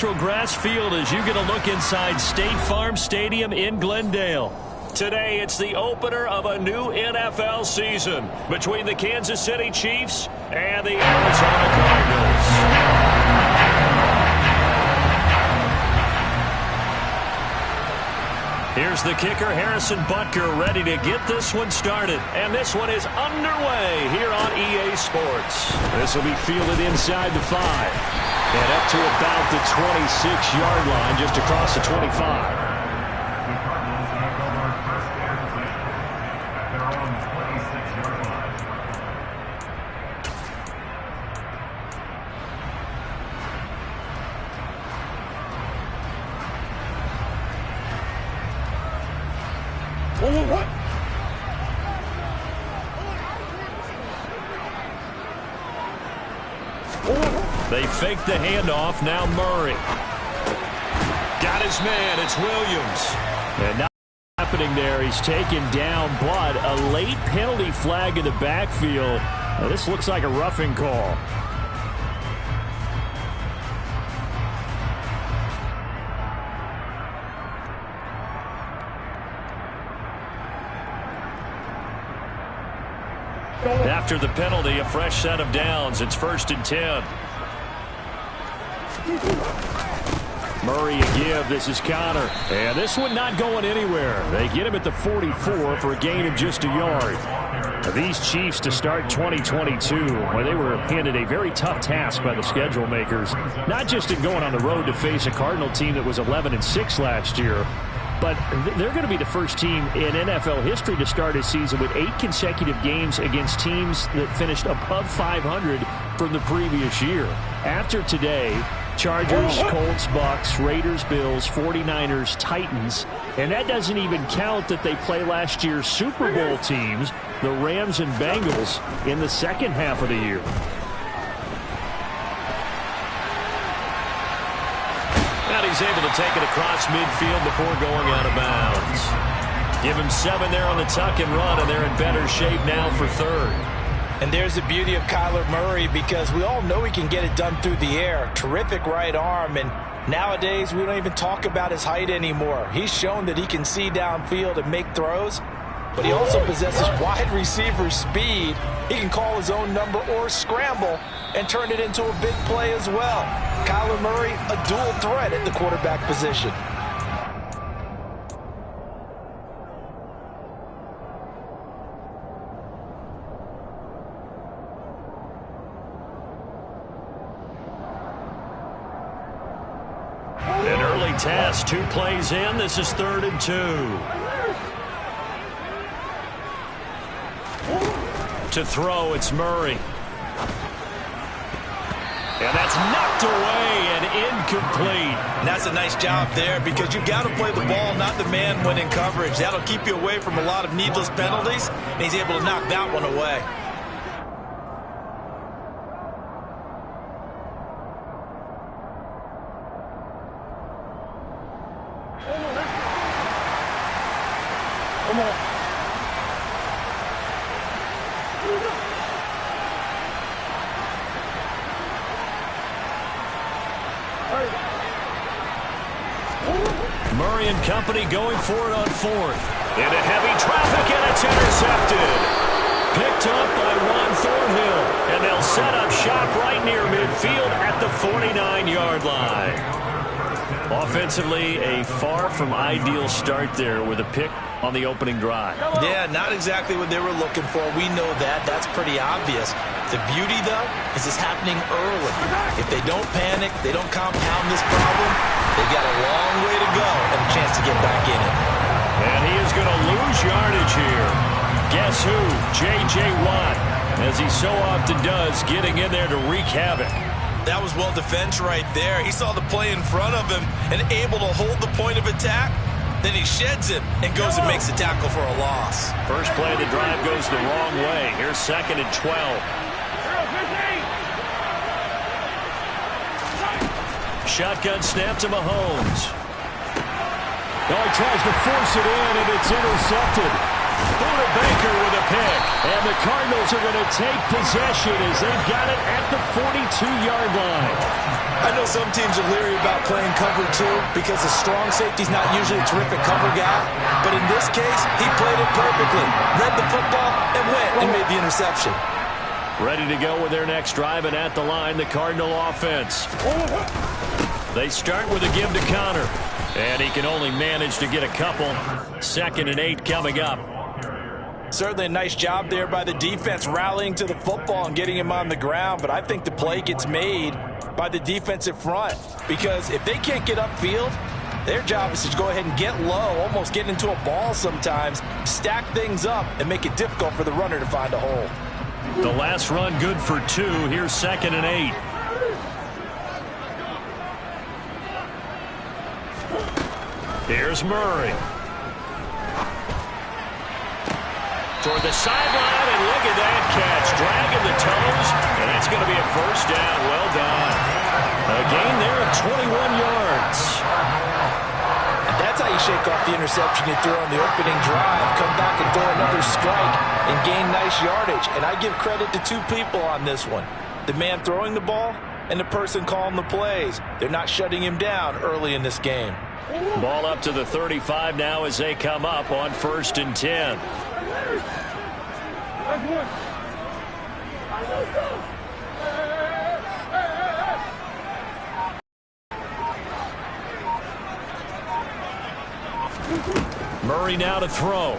neutral grass field as you get a look inside State Farm Stadium in Glendale. Today, it's the opener of a new NFL season between the Kansas City Chiefs and the Arizona Cardinals. Here's the kicker, Harrison Butker, ready to get this one started. And this one is underway here on EA Sports. This will be fielded inside the 5. And up to about the 26-yard line, just across the 25. They fake the handoff. Now Murray. Got his man. It's Williams. And not happening there. He's taken down, but a late penalty flag in the backfield. Now, this looks like a roughing call. After the penalty, a fresh set of downs. It's 1st and 10. Murray a give. This is Connor. And this one not going anywhere. They get him at the 44 for a gain of just a yard. Now, these Chiefs to start 2022, well, they were handed a very tough task by the schedule makers. Not just in going on the road to face a Cardinal team that was 11-6 last year, but they're going to be the first team in NFL history to start a season with 8 consecutive games against teams that finished above 500 from the previous year. After today, Chargers, Colts, Bucks, Raiders, Bills, 49ers, Titans. And that doesn't even count that they play last year's Super Bowl teams, the Rams and Bengals, in the second half of the year. And he's able to take it across midfield before going out of bounds. Give him 7 there on the tuck and run, and they're in better shape now for 3rd. And there's the beauty of Kyler Murray, because we all know he can get it done through the air. Terrific right arm, and nowadays we don't even talk about his height anymore. He's shown that he can see downfield and make throws, but he also possesses wide receiver speed. He can call his own number or scramble and turn it into a big play as well. Kyler Murray, a dual threat at the quarterback position. An early test, 2 plays in. This is 3rd and 2. To throw, it's Murray. And that's knocked away and incomplete. And that's a nice job there, because you've got to play the ball, not the man when in coverage. That'll keep you away from a lot of needless penalties, and he's able to knock that one away. Come on. Murray and company going for it on 4th. Into heavy traffic, and it's intercepted. Picked up by Juan Thornhill. And they'll set up shop right near midfield at the 49-yard line. Offensively, a far from ideal start there with a pick on the opening drive. Yeah, not exactly what they were looking for. We know that. That's pretty obvious. The beauty, though, is it's happening early. If they don't panic, they don't compound this problem, they've got a long way to go and a chance to get back in it. And he is going to lose yardage here. Guess who? J.J. Watt, as he so often does, getting in there to wreak havoc. That was well defense right there. He saw the play in front of him and able to hold the point of attack. Then he sheds him and goes and makes a tackle for a loss. First play of the drive goes the wrong way. Here's 2nd and 12. Shotgun snap to Mahomes. Oh, he tries to force it in, and it's intercepted. Buda Baker with a pick. And the Cardinals are going to take possession as they've got it at the 42-yard line. I know some teams are leery about playing cover 2 because the strong safety's not usually a terrific cover guy. But in this case, he played it perfectly. Read the football and went and made the interception. Ready to go with their next drive, and at the line, the Cardinal offense. They start with a give to Conner. And he can only manage to get a couple. 2nd and 8 coming up. Certainly a nice job there by the defense rallying to the football and getting him on the ground. But I think the play gets made by the defensive front. Because if they can't get upfield, their job is to go ahead and get low, almost get into a ball sometimes, stack things up, and make it difficult for the runner to find a hole. The last run good for 2. Here's 2nd and 8. Here's Murray. Toward the sideline, and look at that catch. Dragging the toes, and that's going to be a first down. Well done. A gain there of 21 yards. And that's how you shake off the interception you threw on the opening drive. Come back and throw another strike and gain nice yardage. And I give credit to 2 people on this one. The man throwing the ball and the person calling the plays. They're not shutting him down early in this game. Ball up to the 35 now as they come up on 1st and 10. Murray now to throw.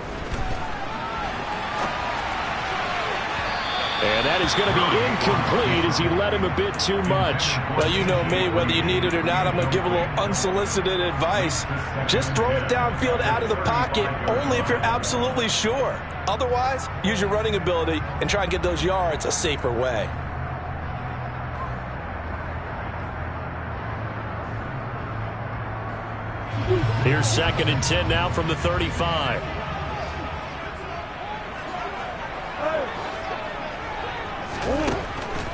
And that is going to be incomplete as he led him a bit too much. Well, you know me, whether you need it or not, I'm going to give a little unsolicited advice. Just throw it downfield out of the pocket only if you're absolutely sure. Otherwise, use your running ability and try and get those yards a safer way. Here's 2nd and 10 now from the 35.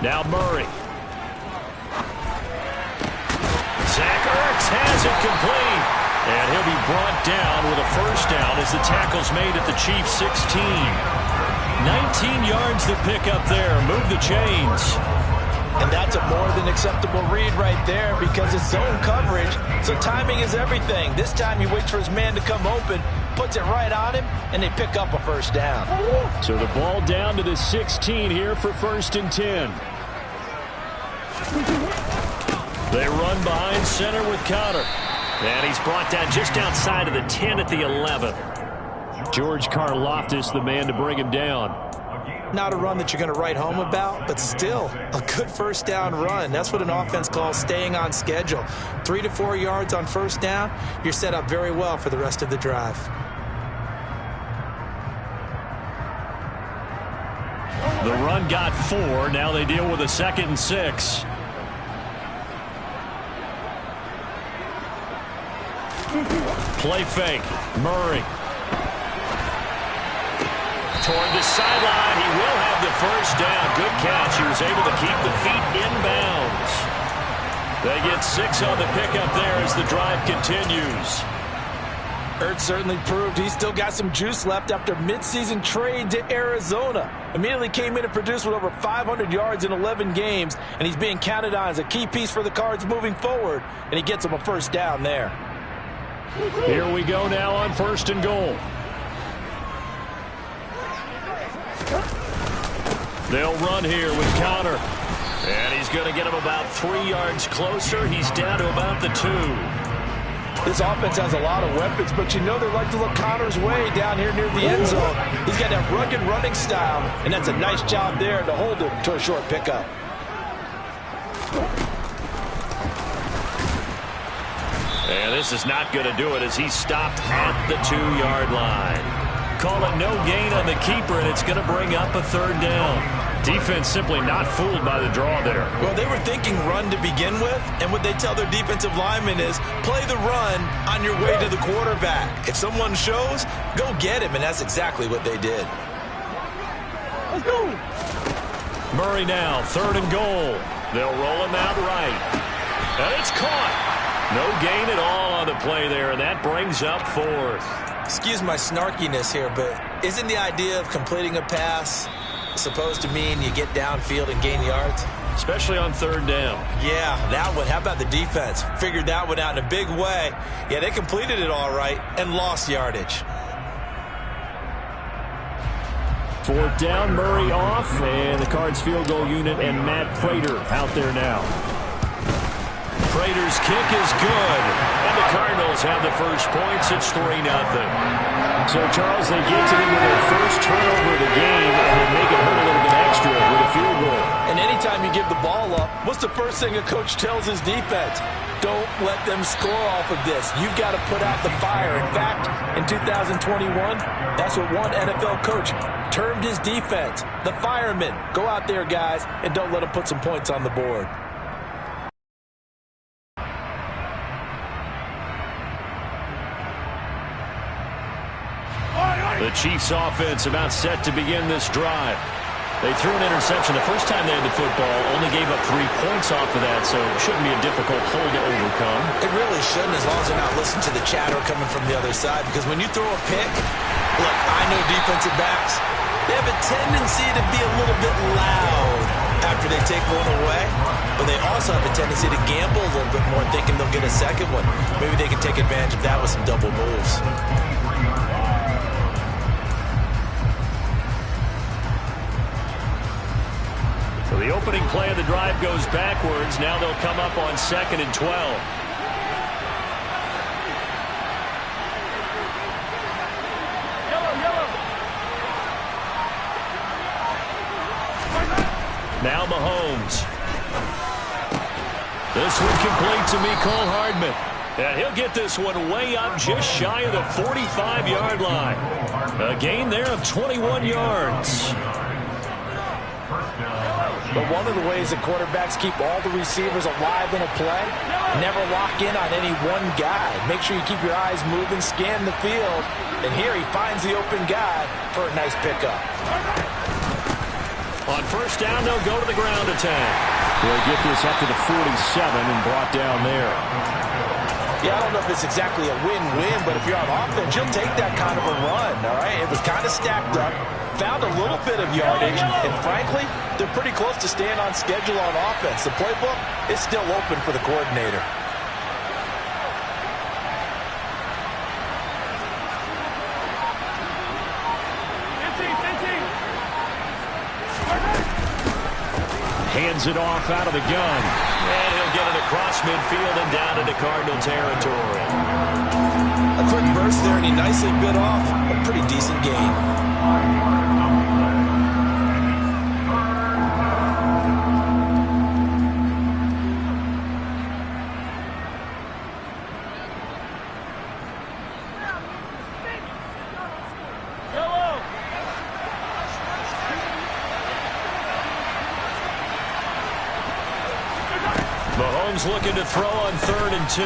Now Murray. Zach Ertz has it complete. And he'll be brought down with a first down as the tackle's made at the Chiefs' 16. 19 yards to pick up there. Move the chains. And that's a more than acceptable read right there because it's zone coverage, so timing is everything. This time he waits for his man to come open, puts it right on him, and they pick up a first down. So the ball down to the 16 here for 1st and 10. They run behind center with Conner. And he's brought down just outside of the 10 at the 11. George Karlaftis, the man to bring him down. Not a run that you're going to write home about, but still a good first down run. That's what an offense calls staying on schedule. 3 to 4 yards on first down, you're set up very well for the rest of the drive. The run got 4. Now they deal with a 2nd and 6. Play fake. Murray. Toward the sideline. He will have the first down. Good catch. He was able to keep the feet inbounds. They get 6 on the pickup there as the drive continues. Ertz certainly proved he's still got some juice left after midseason trade to Arizona. Immediately came in and produced with over 500 yards in 11 games, and he's being counted on as a key piece for the Cards moving forward, and he gets them a first down there. Here we go now on 1st and goal. They'll run here with Conner. And he's going to get him about 3 yards closer. He's down to about the 2. This offense has a lot of weapons, but you know they like to look Conner's way down here near the end zone. He's got that rugged running style, and that's a nice job there to hold him to a short pickup. And this is not going to do it as he's stopped at the 2-yard line. Call it no gain on the keeper, and it's going to bring up a 3rd down. Defense simply not fooled by the draw there. Well, they were thinking run to begin with, and what they tell their defensive linemen is play the run on your way to the quarterback. If someone shows, go get him, and that's exactly what they did. Let's go. Murray now, 3rd and goal. They'll roll him out right. And it's caught. No gain at all on the play there, and that brings up 4th. Excuse my snarkiness here, but isn't the idea of completing a pass supposed to mean you get downfield and gain yards? Especially on third down. Yeah, that one. How about the defense? Figured that one out in a big way. Yeah, they completed it all right and lost yardage. Fourth down, Murray off, and the Cards field goal unit and Matt Prater out there now. Prater's kick is good, and the Cardinals have the first points. It's 3-0. So, Charles, they get to them with their first turnover of the game, and they make it hurt a little bit extra with a field goal. And anytime you give the ball up, what's the first thing a coach tells his defense? Don't let them score off of this. You've got to put out the fire. In fact, in 2021, that's what one NFL coach termed his defense, the firemen. Go out there, guys, and don't let them put some points on the board. The Chiefs offense about set to begin this drive. They threw an interception the first time they had the football, only gave up 3 points off of that, so it shouldn't be a difficult hole to overcome. It really shouldn't, as long as they're not listening to the chatter coming from the other side, because when you throw a pick, look, I know defensive backs, they have a tendency to be a little bit loud after they take one away, but they also have a tendency to gamble a little bit more, thinking they'll get a second one. Maybe they can take advantage of that with some double moves. So the opening play of the drive goes backwards. Now they'll come up on 2nd and 12. Now Mahomes. This one complete to Mecole Hardman. And he'll get this one way up just shy of the 45-yard line. A gain there of 21 yards. But one of the ways that quarterbacks keep all the receivers alive in a play, never lock in on any one guy. Make sure you keep your eyes moving, scan the field. And here he finds the open guy for a nice pickup. On first down, they'll go to the ground attack. They'll get this up to the 47 and brought down there. Yeah, I don't know if it's exactly a win-win, but if you're on offense, you'll take that kind of a run, all right? It was kind of stacked up, found a little bit of yardage, and frankly, they're pretty close to staying on schedule on offense. The playbook is still open for the coordinator. Hands it off out of the gun. And he'll get it across midfield and down into Cardinal territory. A quick burst there, and he nicely bit off a pretty decent gain. Mahomes looking to throw on 3rd and 2.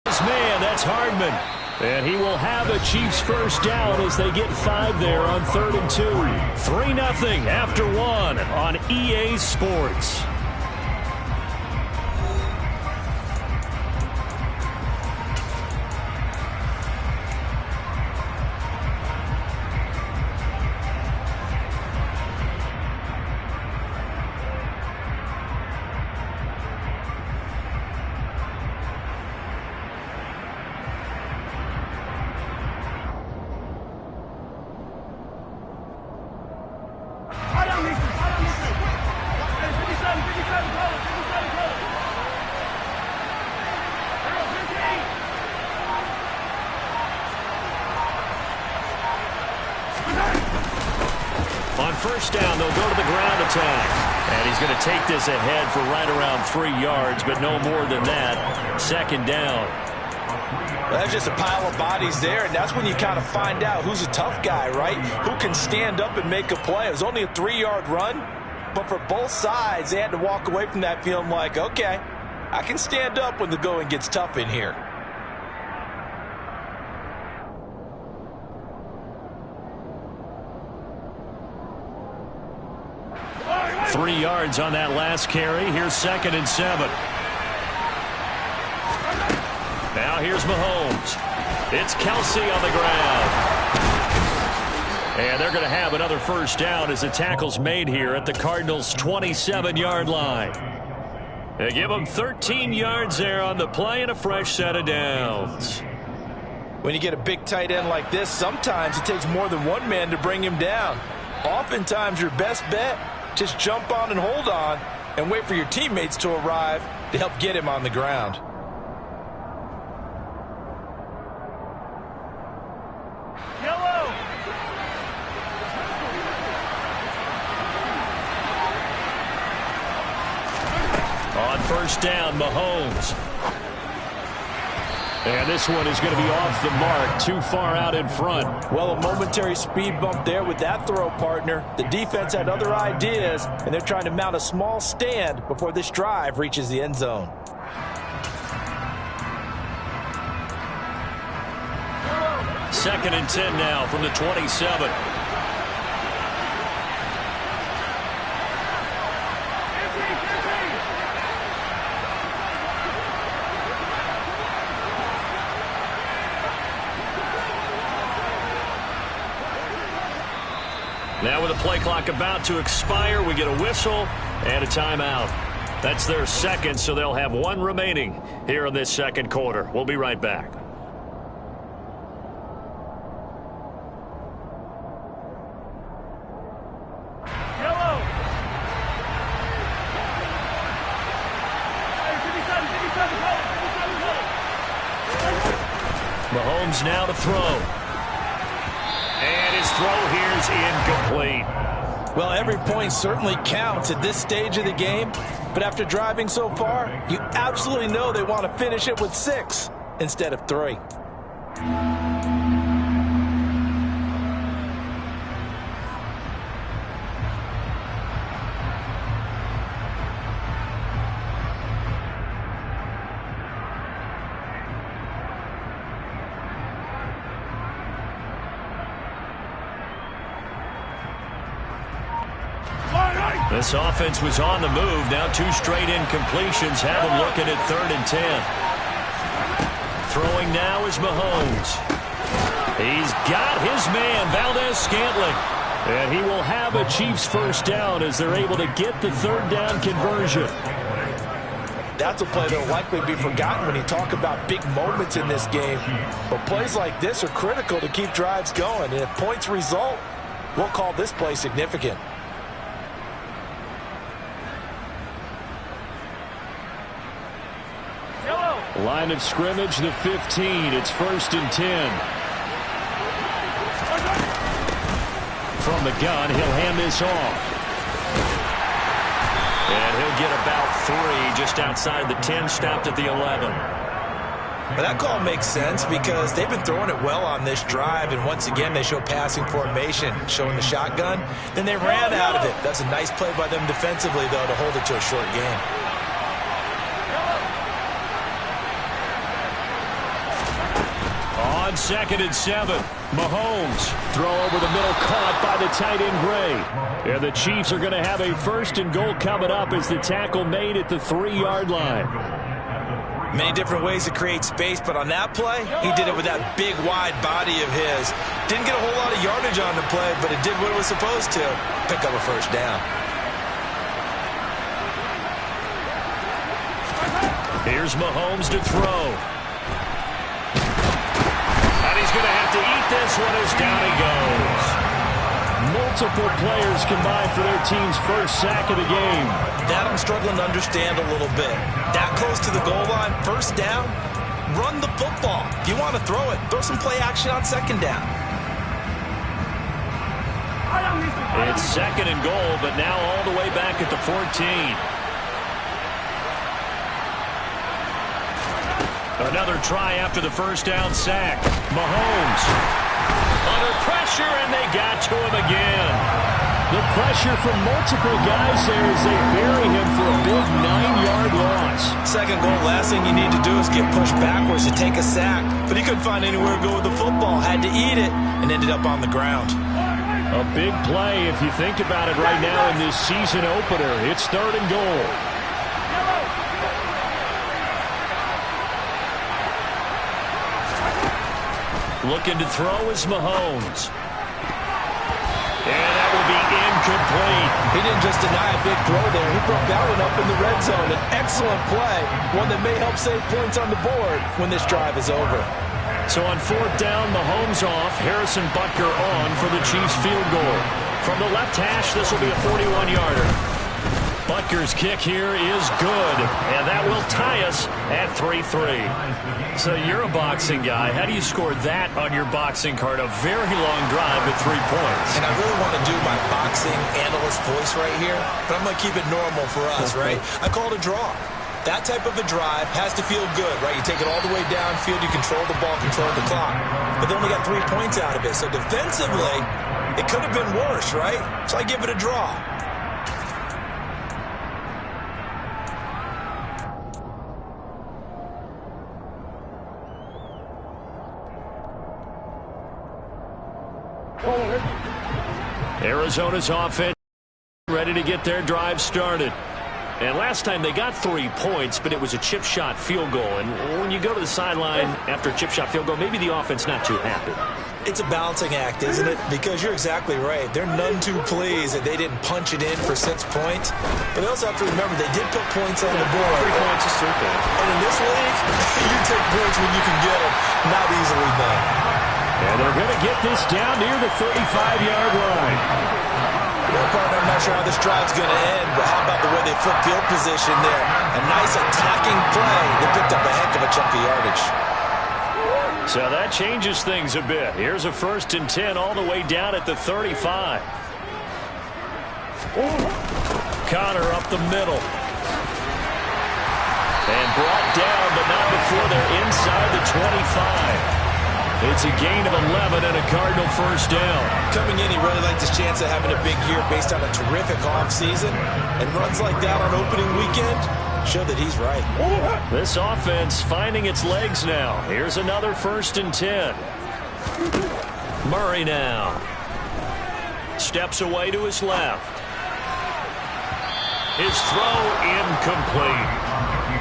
This man, that's Hardman. And he will have a Chiefs first down as they get 5 there on 3rd and 2. 3-0 after 1 on EA Sports. On first down, they'll go to the ground attack. And he's going to take this ahead for right around 3 yards, but no more than that. 2nd down. Well, that's just a pile of bodies there, and that's when you kind of find out who's a tough guy, right? Who can stand up and make a play. It was only a 3-yard run, but for both sides, they had to walk away from that feeling like, okay, I can stand up when the going gets tough in here. Three yards on that last carry. Here's 2nd and 7. Now here's Mahomes. It's Kelsey on the ground. And they're going to have another first down as the tackle's made here at the Cardinals' 27-yard line. They give them 13 yards there on the play and a fresh set of downs. When you get a big tight end like this, sometimes it takes more than one man to bring him down. Oftentimes your best bet, just jump on and hold on and wait for your teammates to arrive to help get him on the ground. Yellow. On first down, Mahomes. And this one is going to be off the mark, too far out in front. Well, a momentary speed bump there with that throw, partner. The defense had other ideas, and they're trying to mount a small stand before this drive reaches the end zone. Second and 10 now from the 27. Now with the play clock about to expire, we get a whistle and a timeout. That's their second, so they'll have one remaining here in this second quarter. We'll be right back. Yellow. Hey, 57, Mahomes now to throw. And his throw here is incomplete. Well, every point certainly counts at this stage of the game, but after driving so far, you absolutely know they want to finish it with 6 instead of 3. This offense was on the move. Now 2 straight incompletions have them looking at 3rd and 10. Throwing now is Mahomes. He's got his man, Valdez-Scantling. And he will have a Chiefs first down as they're able to get the 3rd down conversion. That's a play that will likely be forgotten when you talk about big moments in this game. But plays like this are critical to keep drives going. And if points result, we'll call this play significant. Line of scrimmage, the 15. It's 1st and 10. From the gun, he'll hand this off. And he'll get about 3 just outside the 10, stopped at the 11. But that call makes sense because they've been throwing it well on this drive, and once again they show passing formation, showing the shotgun. Then they ran out of it. That's a nice play by them defensively, though, to hold it to a short game. On 2nd and 7, Mahomes. Throw over the middle, caught by the tight end Gray. And the Chiefs are going to have a 1st and goal coming up as the tackle made at the 3-yard line. Many different ways to create space, but on that play, he did it with that big, wide body of his. Didn't get a whole lot of yardage on the play, but it did what it was supposed to. Pick up a first down. Here's Mahomes to throw. He's going to have to eat this one as down he goes. Multiple players combined for their team's first sack of the game. That I'm struggling to understand a little bit. That close to the goal line, first down, run the football. If you want to throw it, throw some play action on 2nd down. It's 2nd and goal, but now all the way back at the 14. Another try after the first down sack. Mahomes under pressure, and they got to him again. The pressure from multiple guys there as they bury him for a big 9-yard loss. 2nd goal, last thing you need to do is get pushed backwards to take a sack. But he couldn't find anywhere to go with the football. Had to eat it and ended up on the ground. A big play if you think about it right now in this season opener. It's 3rd and goal. Looking to throw is Mahomes. And that will be incomplete. He didn't just deny a big throw there. He broke that one up in the red zone. An excellent play, one that may help save points on the board when this drive is over. So on fourth down, Mahomes off, Harrison Butker on for the Chiefs field goal. From the left hash, this will be a 41-yarder. Butker's kick here is good, and that will tie us at 3-3. So you're a boxing guy. How do you score that on your boxing card? A very long drive with 3 points. And I really want to do my boxing analyst voice right here, but I'm going to keep it normal for us, right? I call it a draw. That type of a drive has to feel good, right? You take it all the way downfield, you control the ball, control the clock. But they only got 3 points out of it. So defensively, it could have been worse, right? So I give it a draw. Arizona's offense ready to get their drive started. And last time they got 3 points, but it was a chip shot field goal. And when you go to the sideline after a chip shot field goal, maybe the offense not too happy. It's a balancing act, isn't it? Because you're exactly right. They're none too pleased that they didn't punch it in for 6 points. But they also have to remember they did put points on the board. 3 points is 3 points. And in this league, you take points when you can get them. Not easily done. And they're going to get this down near the 35-yard line. Well, partner, I'm not sure how this drive's going to end, but how about the way they flip field position there? A nice attacking play. They picked up a heck of a chunk of yardage. So that changes things a bit. Here's a 1st and 10 all the way down at the 35. Connor up the middle. And brought down, but not before they're inside the 25. It's a gain of 11 and a Cardinal 1st down. Coming in, he really liked his chance of having a big year based on a terrific offseason. And runs like that on opening weekend show that he's right. This offense finding its legs now. Here's another 1st and 10. Murray now. Steps away to his left. His throw incomplete.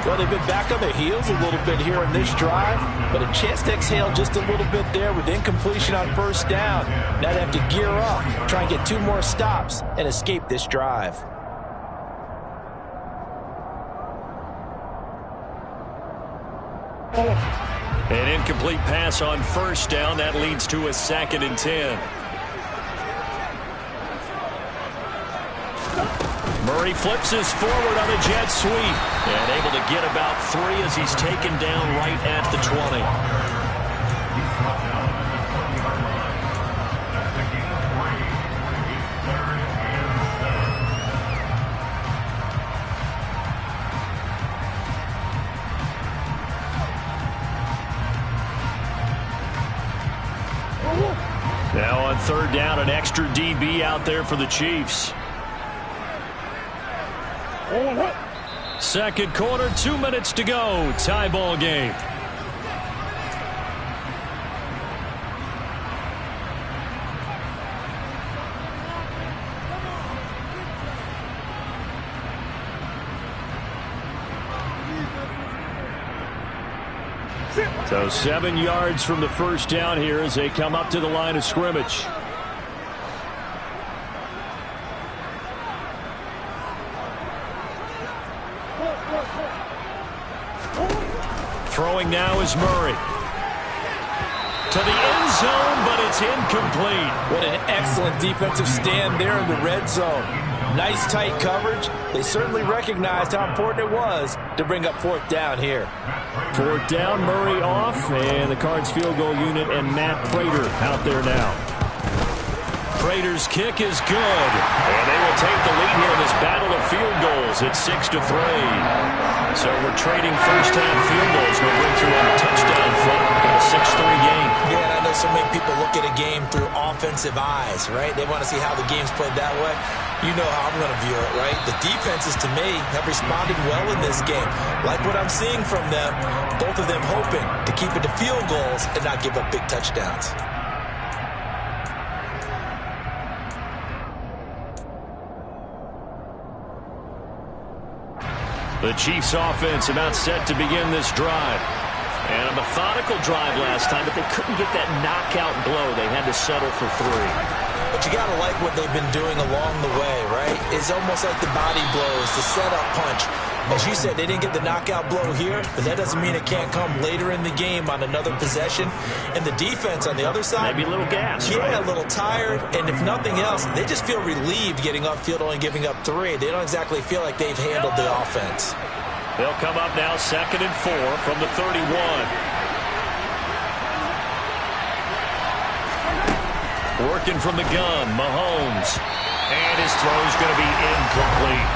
Well, they've been back on their heels a little bit here in this drive, but a chance to exhale just a little bit there with incompletion on 1st down. Now they have to gear up, try and get 2 more stops, and escape this drive. An incomplete pass on 1st down. That leads to a 2nd and 10. Murray flips his forward on a jet sweep and able to get about 3 as he's taken down right at the 20. Now on 3rd down, an extra DB out there for the Chiefs. 2nd quarter, 2 minutes to go. Tie ball game. So 7 yards from the 1st down here as they come up to the line of scrimmage. Throwing now is Murray. To the end zone, but it's incomplete. What an excellent defensive stand there in the red zone. Nice tight coverage. They certainly recognized how important it was to bring up 4th down here. 4th down, Murray off, and the Cards field goal unit and Matt Prater out there now. Prater's kick is good, and they will take the lead here in this battle of field goals. It's 6-3. So we're trading 1st half field goals. We'll bring through on a touchdown front in a 6-3 game. Yeah, and I know so many people look at a game through offensive eyes, right? They want to see how the game's played that way. You know how I'm going to view it, right? The defenses, to me, have responded well in this game. Like what I'm seeing from them, both of them hoping to keep it to field goals and not give up big touchdowns. The Chiefs offense about set to begin this drive. And on the methodical drive last time, but they couldn't get that knockout blow. They had to settle for 3. But you got to like what they've been doing along the way, right? It's almost like the body blows, the setup punch. As you said, they didn't get the knockout blow here, but that doesn't mean it can't come later in the game on another possession. And the defense on the other side, maybe a little gas, yeah, right? A little tired. And if nothing else, they just feel relieved getting upfield, only giving up 3. They don't exactly feel like they've handled the offense. They'll come up now 2nd and 4 from the 31. Working from the gun, Mahomes. And his throw's going to be incomplete.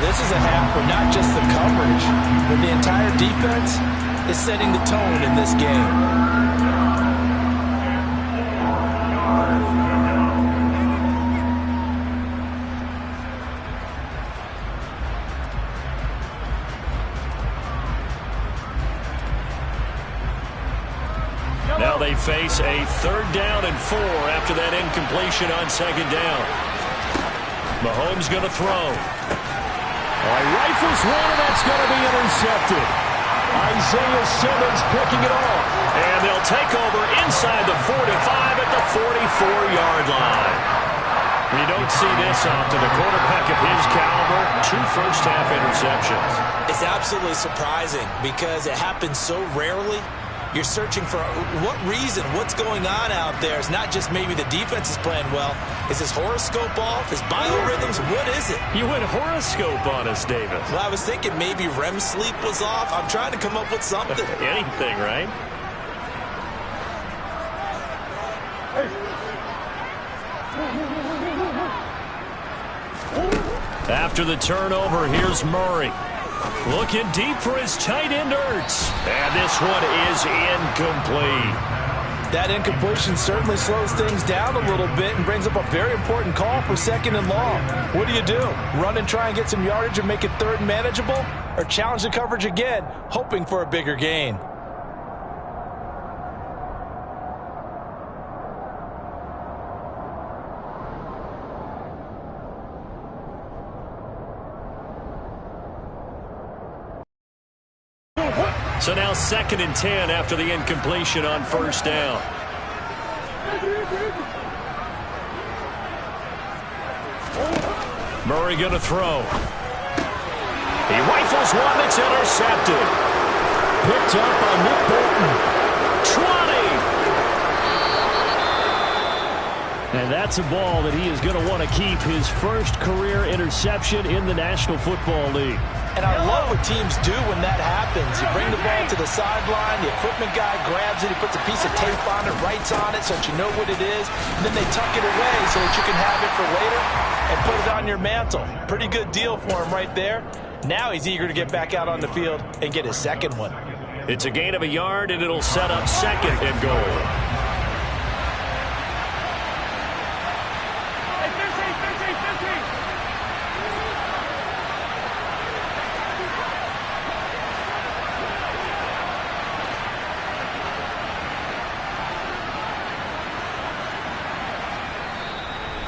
This is a half where not just the coverage, but the entire defense is setting the tone in this game. Now they face a 3rd down and 4 after that incompletion on 2nd down. Mahomes going to throw. Rifles one, and that's going to be intercepted. Isaiah Simmons picking it off. And they'll take over inside the 45 at the 44-yard line. We don't see this often. A quarterback of his caliber, 2 first-half interceptions. It's absolutely surprising because it happens so rarely. You're searching for what reason, what's going on out there. It's not just maybe the defense is playing well. Is his horoscope off? His biorhythms? What is it? You went horoscope on us, Davis. Well, I was thinking maybe REM sleep was off. I'm trying to come up with something. Anything, right? After the turnover, here's Murray. Looking deep for his tight end, Ertz. And this one is incomplete. That incompletion certainly slows things down a little bit and brings up a very important call for 2nd and long. What do? Run and try and get some yardage and make it 3rd and manageable? Or challenge the coverage again, hoping for a bigger gain? So now 2nd and 10 after the incompletion on 1st down. Murray going to throw. He rifles one that's intercepted. Picked up by Nick Bolton. 20. And that's a ball that he is going to want to keep, his first career interception in the National Football League. And I love what teams do when that happens. You bring the ball to the sideline, the equipment guy grabs it, he puts a piece of tape on it, writes on it so that you know what it is, and then they tuck it away so that you can have it for later and put it on your mantle. Pretty good deal for him right there. Now he's eager to get back out on the field and get his 2nd one. It's a gain of a yard, and it'll set up 2nd and goal.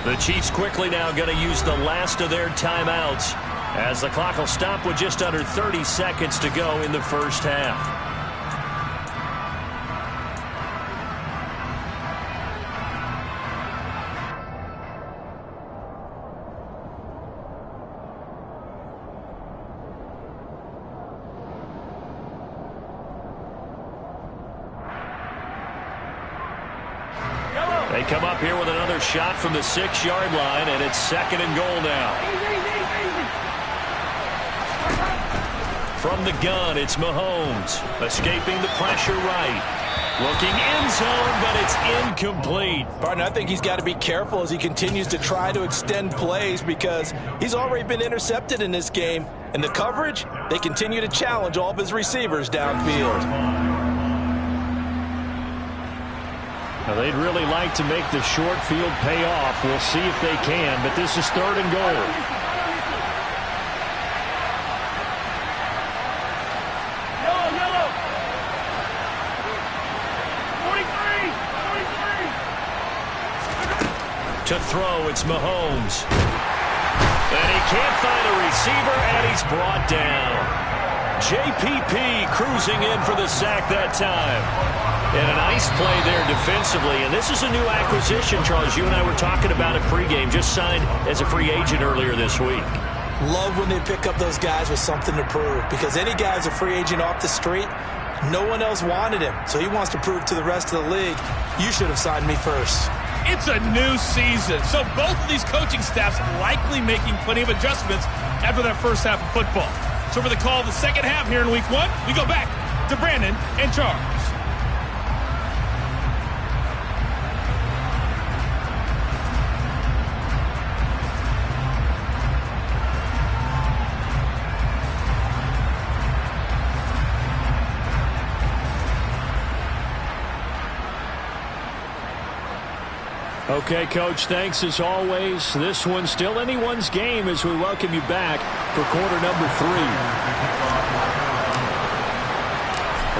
The Chiefs quickly now going to use the last of their timeouts as the clock will stop with just under 30 seconds to go in the first half. They come up here with another shot from the 6-yard line, and it's 2nd and goal now. From the gun, it's Mahomes. Escaping the pressure right. Looking end zone, but it's incomplete. Partner, I think he's got to be careful as he continues to try to extend plays because he's already been intercepted in this game. And the coverage, they continue to challenge all of his receivers downfield. Now, they'd really like to make the short field pay off. We'll see if they can, but this is 3rd and goal. Yellow. 43. To throw, it's Mahomes. And he can't find a receiver, and he's brought down. JPP cruising in for the sack that time. And a nice play there defensively. And this is a new acquisition, Charles. You and I were talking about it pregame. Just signed as a free agent earlier this week. Love when they pick up those guys with something to prove. Because any guy's a free agent off the street, no one else wanted him. So he wants to prove to the rest of the league, you should have signed me first. It's a new season, so both of these coaching staffs likely making plenty of adjustments after that first half of football. So for the call of the second half here in week 1, we go back to Brandon and Charles. Okay, Coach, thanks as always. This one's still anyone's game as we welcome you back for quarter number 3.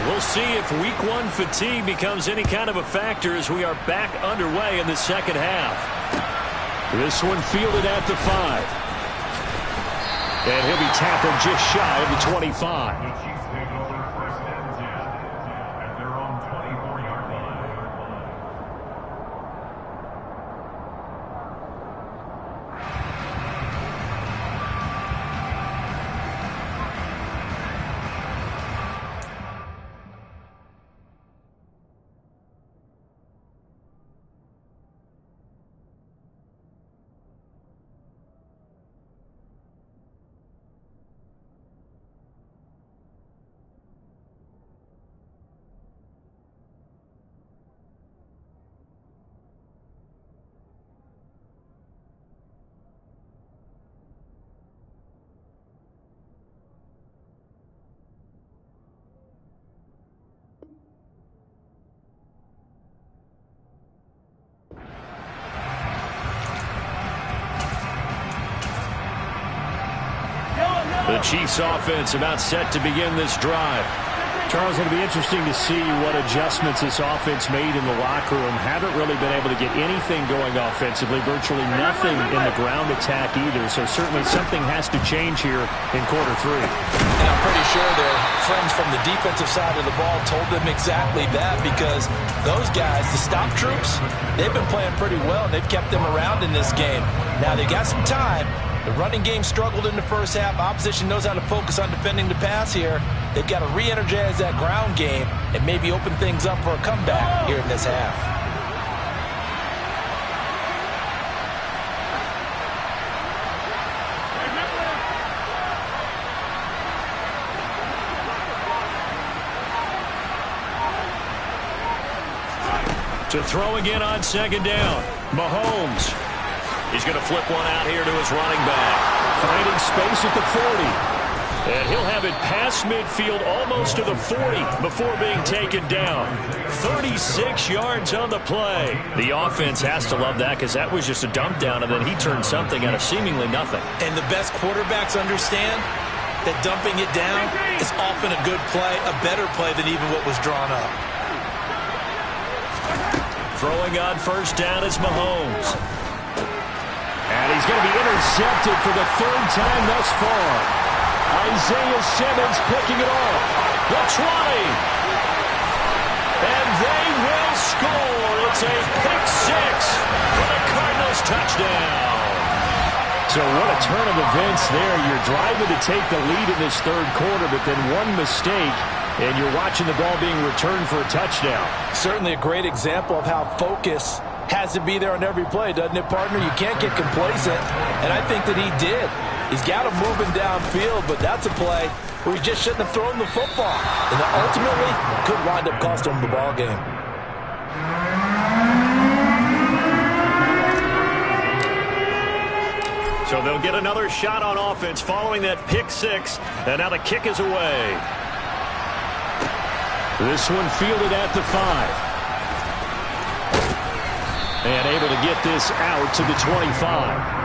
We'll see if week 1 fatigue becomes any kind of a factor as we are back underway in the second half. This one fielded at the 5. And he'll be tackled just shy of the 25. The Chiefs offense about set to begin this drive. Charles, it'll be interesting to see what adjustments this offense made in the locker room. Haven't really been able to get anything going offensively, virtually nothing in the ground attack either. So certainly something has to change here in quarter 3. And I'm pretty sure their friends from the defensive side of the ball told them exactly that, because those guys, the stop troops, they've been playing pretty well. They've kept them around in this game. Now they got some time. The running game struggled in the first half. Opposition knows how to focus on defending the pass here. They've got to re-energize that ground game and maybe open things up for a comeback here in this half. To throw again on second down. Mahomes. He's going to flip one out here to his running back. Finding space at the 40. And he'll have it past midfield almost to the 40 before being taken down. 36 yards on the play. The offense has to love that, because that was just a dump down, and then he turned something out of seemingly nothing. And the best quarterbacks understand that dumping it down is often a good play, a better play than even what was drawn up. Throwing on first down is Mahomes. And he's going to be intercepted for the 3rd time thus far. Isaiah Simmons picking it off. The 20. And they will score. It's a pick 6 for the Cardinals touchdown. So what a turn of events there. You're driving to take the lead in this 3rd quarter, but then one mistake, and you're watching the ball being returned for a touchdown. Certainly a great example of how focus has to be there on every play, doesn't it, partner? You can't get complacent, and I think that he did. He's got him moving downfield, but that's a play where he just shouldn't have thrown the football. And that ultimately could wind up costing him the ball game. So they'll get another shot on offense following that pick 6, and now the kick is away. This one fielded at the 5. And able to get this out to the 25.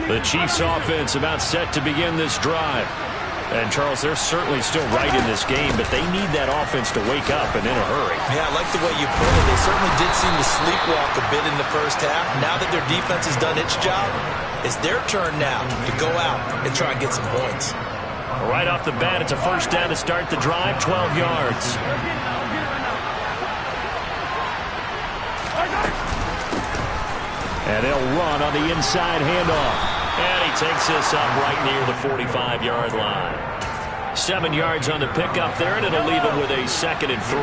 The Chiefs offense about set to begin this drive. And, Charles, they're certainly still right in this game, but they need that offense to wake up and in a hurry. Yeah, I like the way you put it. They certainly did seem to sleepwalk a bit in the first half. Now that their defense has done its job, it's their turn now to go out and try and get some points. Right off the bat, it's a first down to start the drive, 12 yards. And they'll run on the inside handoff. And he takes this up right near the 45-yard line. 7 yards on the pickup there, and it'll leave him with a 2nd and 3.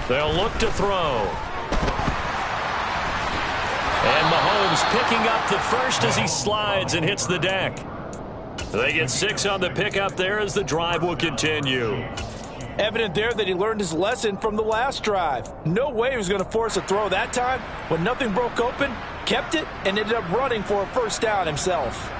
They'll look to throw. And Mahomes picking up the first as he slides and hits the deck. They get 6 on the pickup there as the drive will continue. Evident there that he learned his lesson from the last drive. No way he was going to force a throw that time. When nothing broke open, kept it, and ended up running for a first down himself.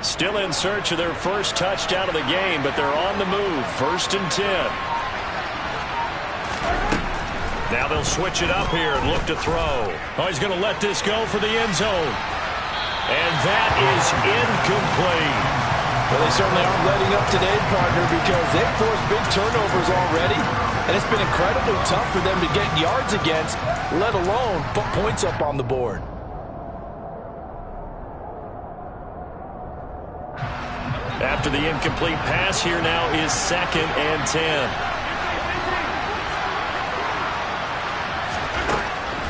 Still in search of their first touchdown of the game, but they're on the move. 1st and 10. Now they'll switch it up here and look to throw. Oh, he's going to let this go for the end zone. And that is incomplete. Well, they certainly aren't letting up today, partner, because they've forced big turnovers already. And it's been incredibly tough for them to get yards against, let alone put points up on the board. After the incomplete pass, here now is 2nd and 10.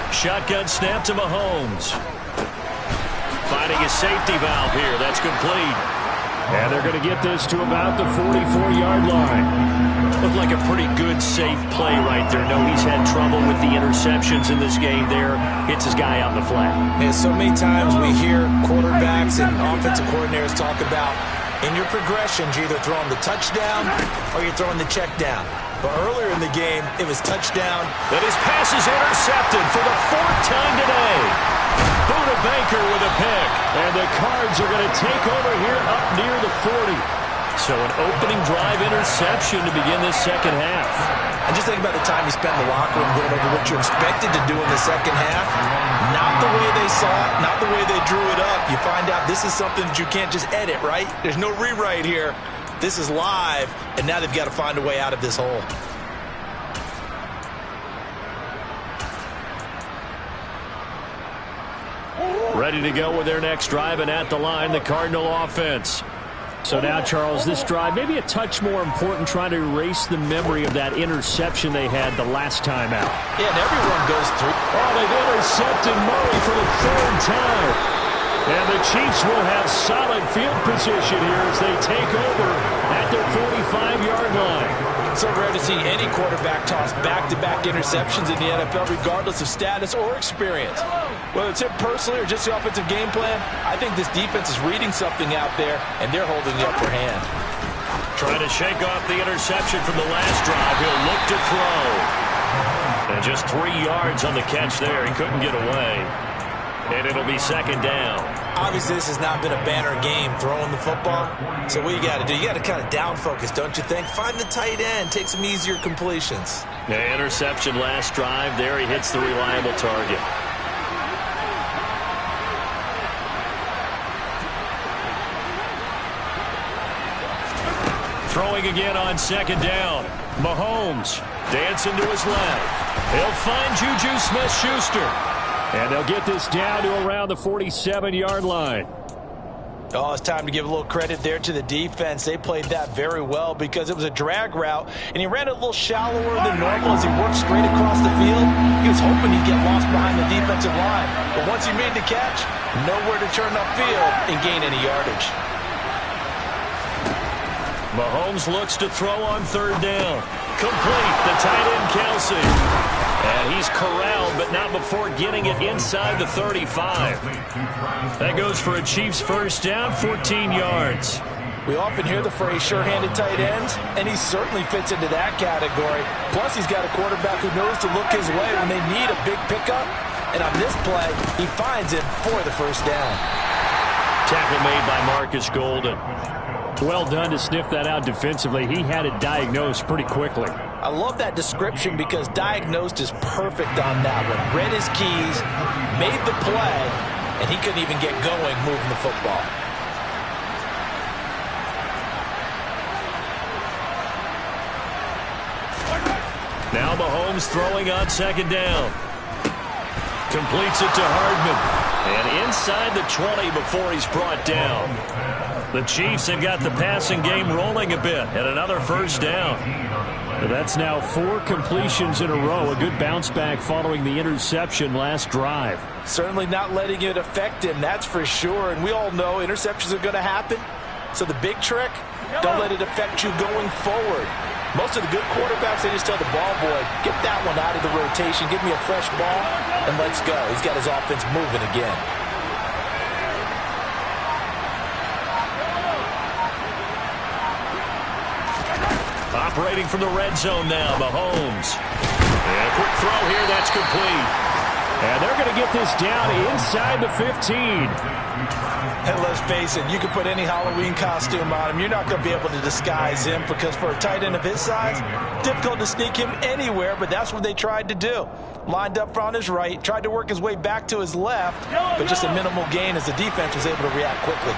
Shotgun snap to Mahomes. Finding a safety valve here. That's complete. And they're going to get this to about the 44-yard line. Looked like a pretty good, safe play right there. No, he's had trouble with the interceptions in this game there. Hits his guy out in the flat. And so many times we hear quarterbacks and offensive coordinators talk about in your progressions, you're either throwing the touchdown or you're throwing the check down. But earlier in the game, it was touchdown. But his pass is intercepted for the 4th time today. Buda Baker with a pick. And the Cards are going to take over here up near the 40. So an opening drive interception to begin this second half. And just think about the time you spent in the locker room going over what you expected to do in the second half. Not the way they saw it, not the way they drew it up. You find out this is something that you can't just edit, right? There's no rewrite here. This is live, and now they've got to find a way out of this hole. Ready to go with their next drive, and at the line, the Cardinal offense. So now, Charles, this drive maybe a touch more important, trying to erase the memory of that interception they had the last time out. Yeah, and everyone goes through. Oh, they've intercepted Murray for the 3rd time. And the Chiefs will have solid field position here as they take over at their 45-yard line. So rare to see any quarterback toss back-to-back interceptions in the NFL, regardless of status or experience. Whether it's him personally or just the offensive game plan, I think this defense is reading something out there, and they're holding the upper hand. Trying to shake off the interception from the last drive. He'll look to throw. And just 3 yards on the catch there. He couldn't get away. And it'll be 2nd down. Obviously, this has not been a banner game throwing the football. So what you got to do, you got to kind of down focus, don't you think? Find the tight end, take some easier completions. The interception last drive. There he hits the reliable target. Throwing again on 2nd down. Mahomes dancing to his left. He'll find Juju Smith-Schuster. And they'll get this down to around the 47-yard line. Oh, it's time to give a little credit there to the defense. They played that very well because it was a drag route, and he ran it a little shallower than normal as he worked straight across the field. He was hoping he'd get lost behind the defensive line. But once he made the catch, nowhere to turn upfield and gain any yardage. Mahomes looks to throw on 3rd down. Complete. The tight end, Kelsey. And he's corralled, but not before getting it inside the 35. That goes for a Chiefs first down, 14 yards. We often hear the phrase sure-handed tight ends, and he certainly fits into that category. Plus, he's got a quarterback who knows to look his way when they need a big pickup. And on this play, he finds him for the first down. Tackle made by Marcus Golden. Well done to sniff that out defensively. He had it diagnosed pretty quickly. I love that description because diagnosed is perfect on that one. Read his keys, made the play, and he couldn't even get going moving the football. Now Mahomes throwing on second down. Completes it to Hardman. And inside the 20 before he's brought down. The Chiefs have got the passing game rolling a bit. And another first down. That's now 4 completions in a row. A good bounce back following the interception last drive. Certainly not letting it affect him, that's for sure. And we all know interceptions are going to happen. So the big trick, don't let it affect you going forward. Most of the good quarterbacks, they just tell the ball boy, get that one out of the rotation, give me a fresh ball, and let's go. He's got his offense moving again. Operating from the red zone now, Mahomes. And a quick throw here, that's complete. And they're going to get this down inside the 15. And let's face it, you can put any Halloween costume on him. You're not going to be able to disguise him because for a tight end of his size, difficult to sneak him anywhere, but that's what they tried to do. Lined up on his right, tried to work his way back to his left, but just a minimal gain as the defense was able to react quickly.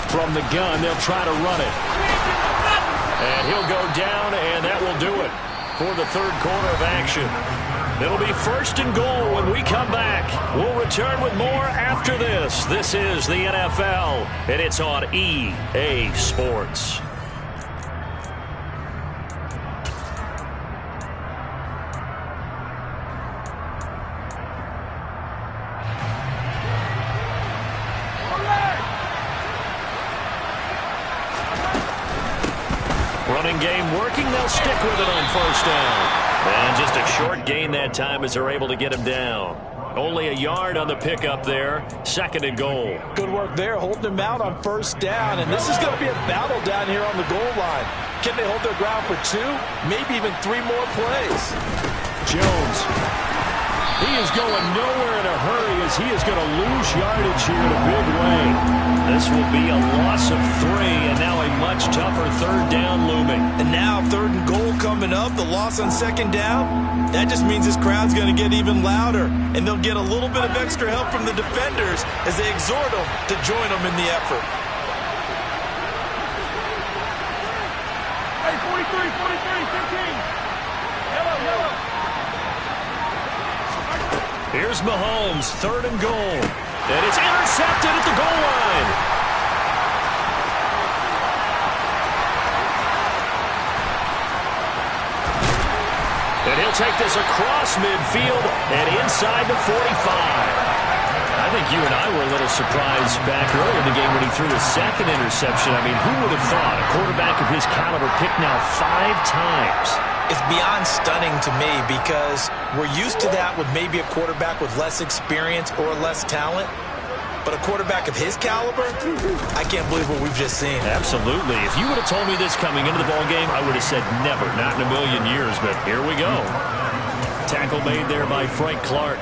From the gun, they'll try to run it. And he'll go down, and that will do it for the third quarter of action. It'll be first and goal when we come back. We'll return with more after this. This is the NFL, and it's on EA Sports. Running game working. They'll stick with it on first down. And just a short gain that time as they're able to get him down. Only a yard on the pickup there. Second and goal. Good work there, holding him out on first down. And this is going to be a battle down here on the goal line. Can they hold their ground for 2, maybe even 3 more plays? Jones. He is going nowhere in a hurry as he is going to lose yardage here in a big way. This will be a loss of 3, and now a much tougher third down looming. And now third and goal coming up, the loss on second down. That just means this crowd's going to get even louder, and they'll get a little bit of extra help from the defenders as they exhort them to join them in the effort. Hey, 43, 15. Yellow. Here's Mahomes, third and goal. And it's intercepted at the goal line. And he'll take this across midfield and inside the 45. I think you and I were a little surprised back earlier in the game when he threw the second interception. I mean, who would have thought a quarterback of his caliber picked now 5 times? It's beyond stunning to me because we're used to that with maybe a quarterback with less experience or less talent. But a quarterback of his caliber, I can't believe what we've just seen. Absolutely. If you would have told me this coming into the ballgame, I would have said never, not in a million years. But here we go. Tackle made there by Frank Clark.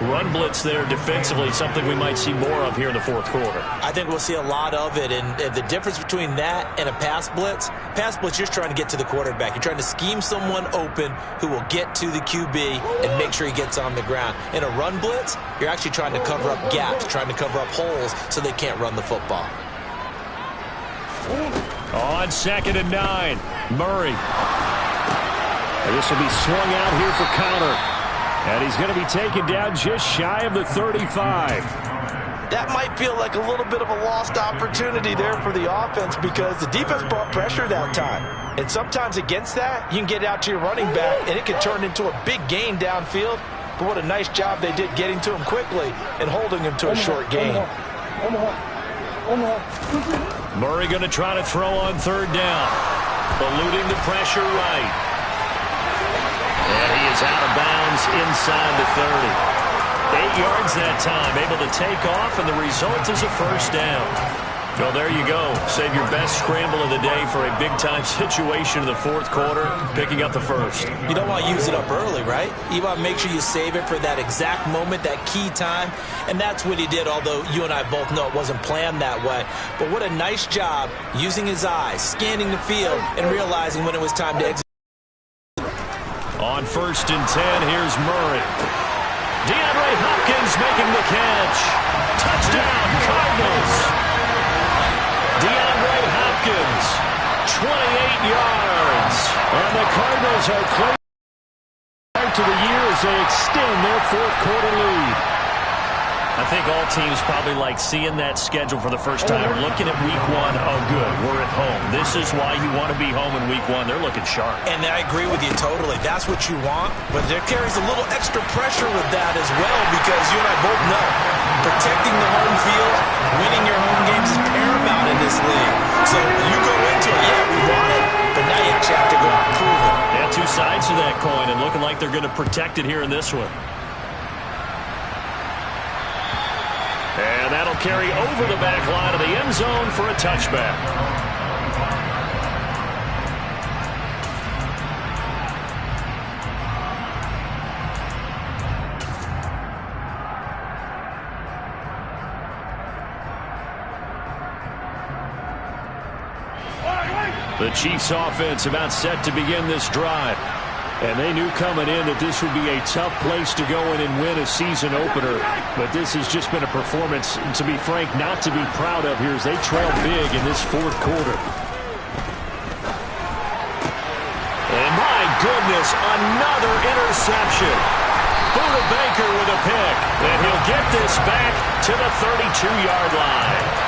Run blitz there defensively, something we might see more of here in the fourth quarter. I think we'll see a lot of it, and the difference between that and a pass blitz, you're just trying to get to the quarterback. You're trying to scheme someone open who will get to the QB and make sure he gets on the ground. In a run blitz, you're actually trying to cover up gaps, trying to cover up holes so they can't run the football. On second and 9, Murray. And this will be swung out here for counter. And he's going to be taken down just shy of the 35. That might feel like a little bit of a lost opportunity there for the offense because the defense brought pressure that time. And sometimes against that, you can get out to your running back, and it can turn into a big gain downfield. but what a nice job they did getting to him quickly and holding him to a short gain. Murray going to try to throw on third down. Eluding the pressure right. And he is out of bounds inside the 30. 8 yards that time, able to take off, and the result is a first down. Well, there you go. Save your best scramble of the day for a big-time situation in the fourth quarter, picking up the first. You don't want to use it up early, right? You want to make sure you save it for that exact moment, that key time, and that's what he did, although you and I both know it wasn't planned that way. But what a nice job using his eyes, scanning the field, and realizing when it was time to exit. On 1st and 10, here's Murray. DeAndre Hopkins making the catch. Touchdown, Cardinals. DeAndre Hopkins, 28 yards. And the Cardinals are close to the year as they extend their fourth quarter lead. I think all teams probably like seeing that schedule for the first time. Looking at week 1, oh good, we're at home. This is why you want to be home in week 1. They're looking sharp. And I agree with you totally. That's what you want, but there carries a little extra pressure with that as well, because you and I both know protecting the home field, winning your home games is paramount in this league. So you go into it, yeah, we want it, but now you actually have to go out and prove it. Yeah, two sides to that coin, and looking like they're going to protect it here in this one. And that'll carry over the back line of the end zone for a touchback. The Chiefs offense about set to begin this drive. And they knew coming in that this would be a tough place to go in and win a season opener. But this has just been a performance, to be frank, not to be proud of here as they trail big in this fourth quarter. And my goodness, another interception. Budda Baker with a pick. And he'll get this back to the 32-yard line.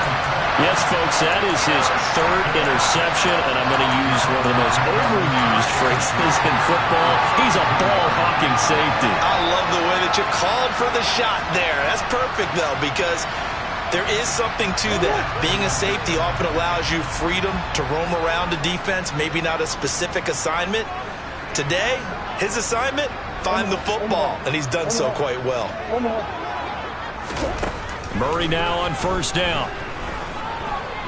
Yes, folks, that is his third interception, and I'm going to use one of the most overused phrases in football. He's a ball-hawking safety. I love the way that you called for the shot there. That's perfect, though, because there is something to that. Being a safety often allows you freedom to roam around the defense, maybe not a specific assignment. Today, his assignment, find the football, and he's done so quite well. Murray now on first down.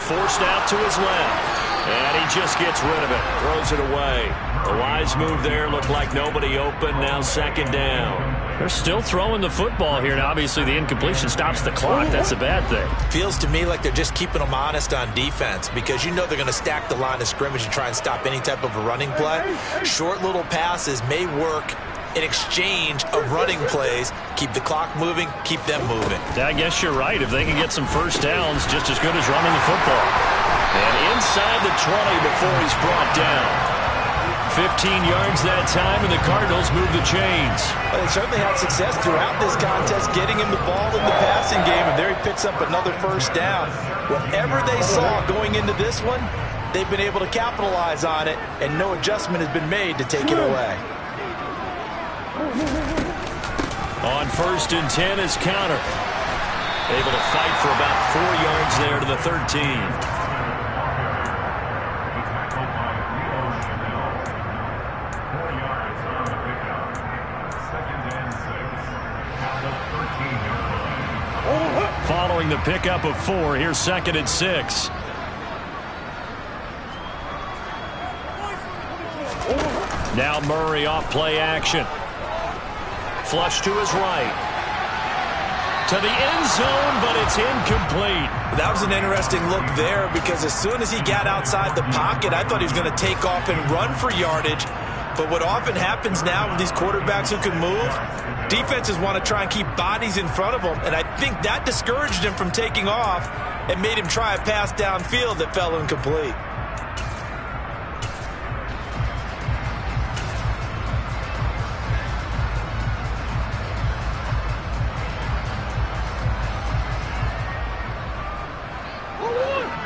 Forced out to his left. And he just gets rid of it. Throws it away. The wise move there. Looked like nobody open. Now second down. They're still throwing the football here. Now, obviously, the incompletion stops the clock. That's a bad thing. Feels to me like they're just keeping them honest on defense, because you know they're going to stack the line of scrimmage and try and stop any type of a running play. Short little passes may work in exchange of running plays. Keep the clock moving, keep them moving. I guess you're right. If they can get some first downs, just as good as running the football. And inside the 20 before he's brought down. 15 yards that time, and the Cardinals move the chains. Well, they certainly had success throughout this contest, getting him the ball in the passing game, and there he picks up another first down. Whatever they saw going into this one, they've been able to capitalize on it, and no adjustment has been made to take it away. On 1st and 10 is Counter. Able to fight for about 4 yards there to the 13. Following the pickup of 4, here's 2nd and 6. Now Murray off play action. Flush to his right. To the end zone, but it's incomplete. That was an interesting look there, because as soon as he got outside the pocket, I thought he was going to take off and run for yardage. But what often happens now with these quarterbacks who can move, defenses want to try and keep bodies in front of them, and I think that discouraged him from taking off and made him try a pass downfield that fell incomplete.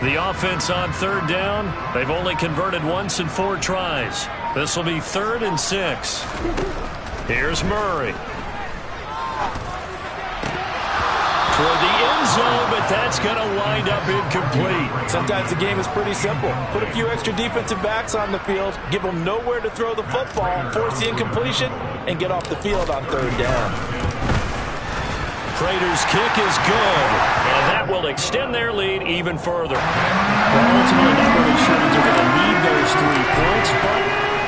The offense on 3rd down. They've only converted once in 4 tries. This will be 3rd and 6. Here's Murray. toward the end zone, but that's going to wind up incomplete. Sometimes the game is pretty simple. Put a few extra defensive backs on the field, give them nowhere to throw the football, force the incompletion, and get off the field on third down. Prater's kick is good, and that will extend their lead even further. Well, ultimately, not really sure that they're going to need those 3 points, but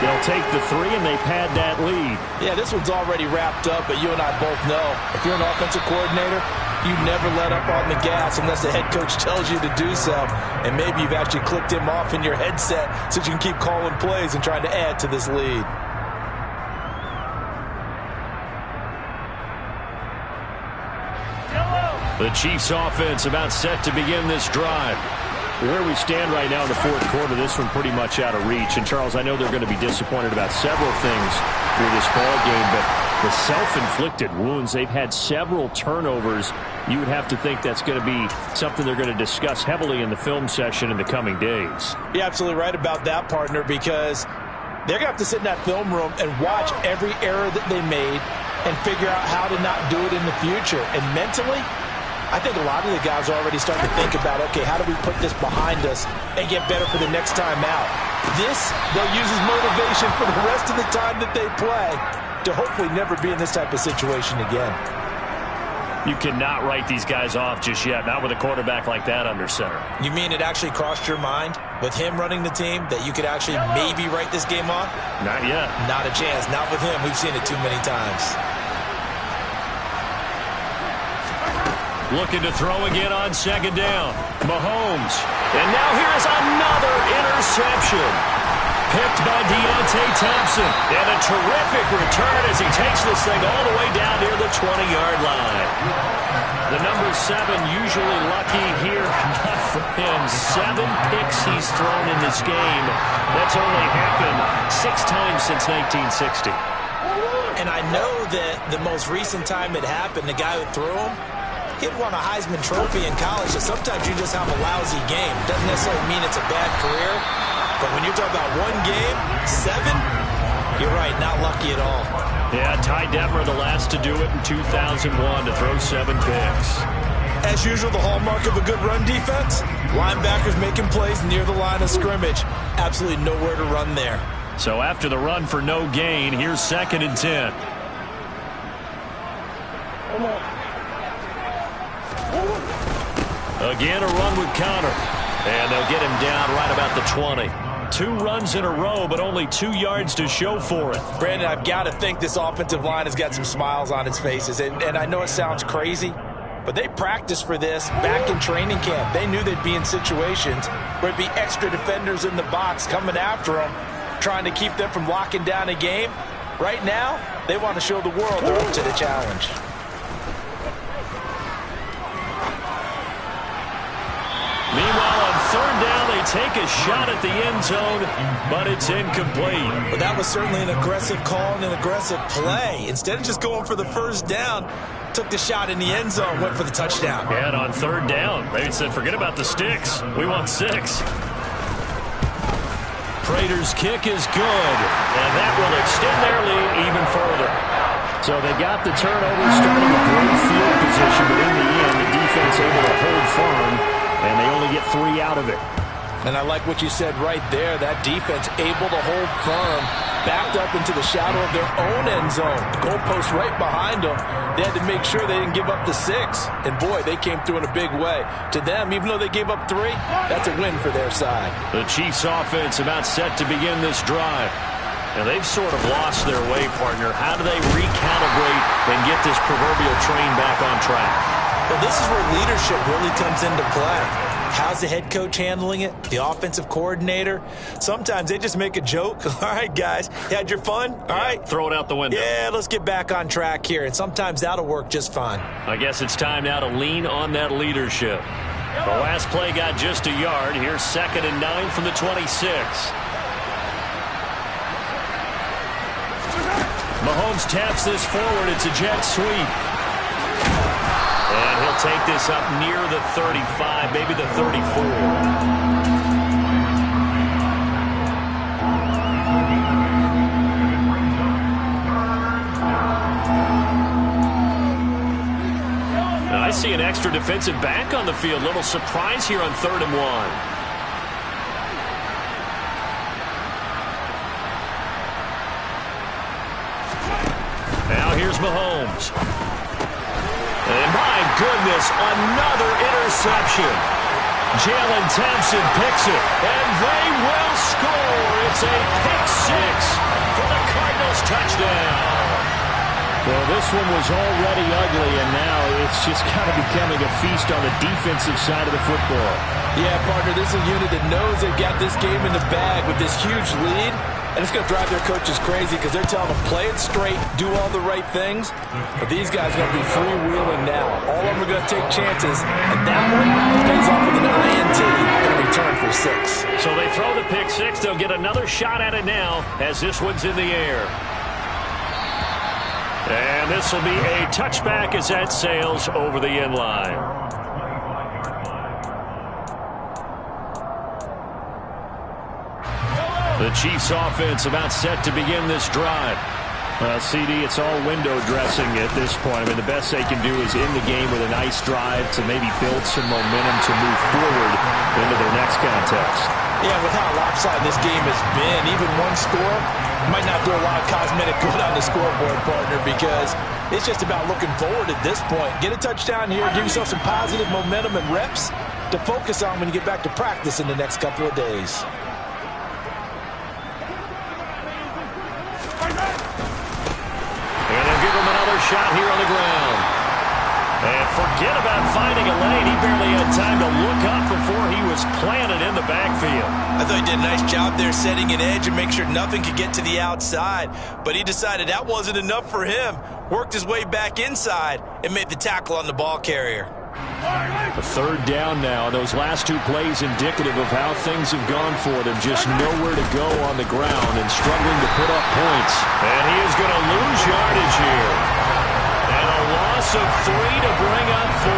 they'll take the 3 and they pad that lead. Yeah, this one's already wrapped up, but you and I both know if you're an offensive coordinator, you never let up on the gas unless the head coach tells you to do so. And maybe you've actually clicked him off in your headset so you can keep calling plays and trying to add to this lead. The Chiefs offense about set to begin this drive. Where we stand right now in the fourth quarter, this one pretty much out of reach. And, Charles, I know they're going to be disappointed about several things through this ball game, but the self-inflicted wounds, they've had several turnovers. You would have to think that's going to be something they're going to discuss heavily in the film session in the coming days. You're absolutely right about that, partner, because they're going to have to sit in that film room and watch every error that they made and figure out how to not do it in the future. And mentally, I think a lot of the guys are already starting to think about, okay, how do we put this behind us and get better for the next time out? This, they'll use as motivation for the rest of the time that they play to hopefully never be in this type of situation again. You cannot write these guys off just yet, not with a quarterback like that under center. You mean it actually crossed your mind with him running the team that you could actually maybe write this game off? Not yet. Not a chance. Not with him. We've seen it too many times. Looking to throw again on second down. Mahomes. And now here is another interception. Picked by Deontay Thompson. And a terrific return as he takes this thing all the way down near the 20-yard line. The number 7 usually lucky here. Not for him. 7 picks he's thrown in this game. That's only happened 6 times since 1960. And I know that the most recent time it happened, the guy who threw him, he'd won a Heisman Trophy in college, so sometimes you just have a lousy game. Doesn't necessarily mean it's a bad career, but when you're talking about one game, 7, you're right, not lucky at all. Yeah, Ty Detmer, the last to do it in 2001, to throw 7 picks. As usual, the hallmark of a good run defense, linebackers making plays near the line of scrimmage. Absolutely nowhere to run there. So after the run for no gain, here's 2nd and 10. Again, a run with Conner. And they'll get him down right about the 20. 2 runs in a row, but only 2 yards to show for it. Brandon, I've got to think this offensive line has got some smiles on its faces. And I know it sounds crazy, but they practiced for this back in training camp. They knew they'd be in situations where it'd be extra defenders in the box coming after them, trying to keep them from locking down a game. Right now, they want to show the world they're up to the challenge. Meanwhile, on 3rd down, they take a shot at the end zone, but it's incomplete. But that was certainly an aggressive call and an aggressive play. Instead of just going for the first down, took the shot in the end zone, went for the touchdown. And on 3rd down, they said, forget about the sticks. We want 6. Prater's kick is good, and that will extend their lead even further. So they got the turnover, starting a great field position, but in the end, the defense able to hold firm, and they only get 3 out of it. And I like what you said right there. That defense able to hold firm, backed up into the shadow of their own end zone. The goalpost right behind them. They had to make sure they didn't give up the 6. And, boy, they came through in a big way. To them, even though they gave up 3, that's a win for their side. The Chiefs offense about set to begin this drive. And they've sort of lost their way, partner. How do they recalibrate and get this proverbial train back on track? Well, this is where leadership really comes into play. How's the head coach handling it? The offensive coordinator? Sometimes they just make a joke. All right, guys, you had your fun? All right. Throw it out the window. Yeah, let's get back on track here. And sometimes that'll work just fine. I guess it's time now to lean on that leadership. The last play got just a yard. Here's 2nd and 9 from the 26. Mahomes taps this forward. It's a jet sweep. And he'll take this up near the 35, maybe the 34. I see an extra defensive back on the field. Little surprise here on 3rd and 1. Now here's Mahomes. And my goodness, another interception. Jalen Thompson picks it, and they will score. It's a pick 6 for the Cardinals touchdown. Well, this one was already ugly, and now it's just kind of becoming a feast on the defensive side of the football. Yeah, partner, this is a unit that knows they've got this game in the bag with this huge lead, and it's going to drive their coaches crazy because they're telling them play it straight, do all the right things, but these guys are going to be freewheeling now. All of them are going to take chances, and that one pays off with an INT and a return for 6. So they throw the pick 6. They'll get another shot at it now as this one's in the air. And this will be a touchback as that sails over the end line. The Chiefs offense about set to begin this drive. CD, it's all window dressing at this point. I mean, the best they can do is in the game with a nice drive to maybe build some momentum to move forward into their next contest. Yeah, with how lopsided this game has been, even one score might not do a lot of cosmetic good on the scoreboard, partner, because it's just about looking forward at this point. Get a touchdown here, give yourself some positive momentum and reps to focus on when you get back to practice in the next couple of days. And they'll give him another shot here on the ground. And forget about finding a lane. He barely had time to look up before he was planted in the backfield. I thought he did a nice job there setting an edge and make sure nothing could get to the outside. But he decided that wasn't enough for him. Worked his way back inside and made the tackle on the ball carrier. A 3rd down now. Those last 2 plays indicative of how things have gone for them. Just nowhere to go on the ground and struggling to put up points. And he is going to lose yardage here. And a loss of 3 to bring up 4.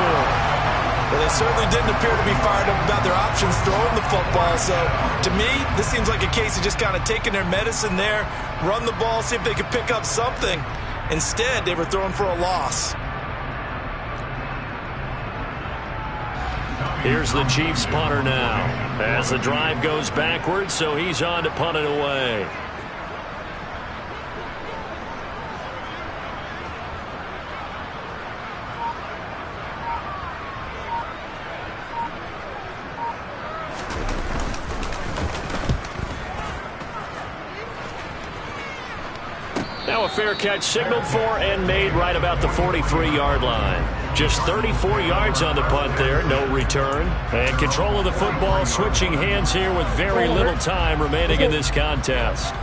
Well, they certainly didn't appear to be fired up about their options throwing the football. So, to me, this seems like a case of just kind of taking their medicine there, run the ball, see if they could pick up something. Instead, they were throwing for a loss. Here's the Chiefs punter now as the drive goes backwards, so he's on to punt it away. Now a fair catch signaled for and made right about the 43-yard line. Just 34 yards on the punt there, no return. And control of the football switching hands here with very little time remaining in this contest.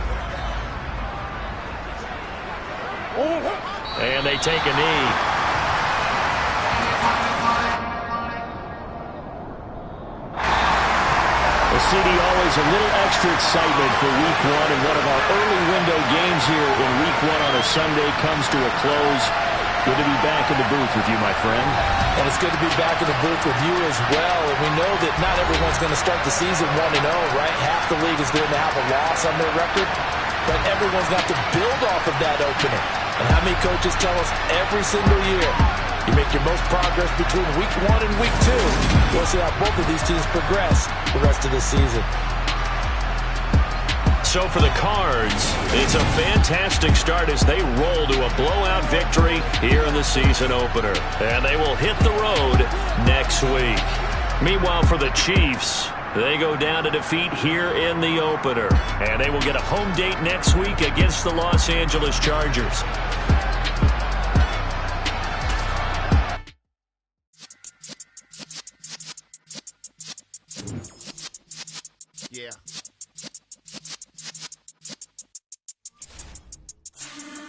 And they take a knee. CD, always a little extra excitement for Week 1, and one of our early window games here in Week 1 on a Sunday comes to a close. Good to be back in the booth with you, my friend. And it's good to be back in the booth with you as well. And we know that not everyone's going to start the season 1-0, right? Half the league is going to have a loss on their record, but everyone's got to build off of that opening. And how many coaches tell us every single year, you make your most progress between Week 1 and Week 2. We'll see how both of these teams progress the rest of the season. So for the Cards, it's a fantastic start as they roll to a blowout victory here in the season opener. And they will hit the road next week. Meanwhile, for the Chiefs, they go down to defeat here in the opener. And they will get a home date next week against the Los Angeles Chargers. Yeah.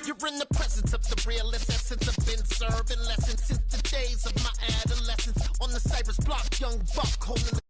You're in the presence of the realest essence. I've been serving lessons since the days of my adolescence. On the Cypress block, young buck holding the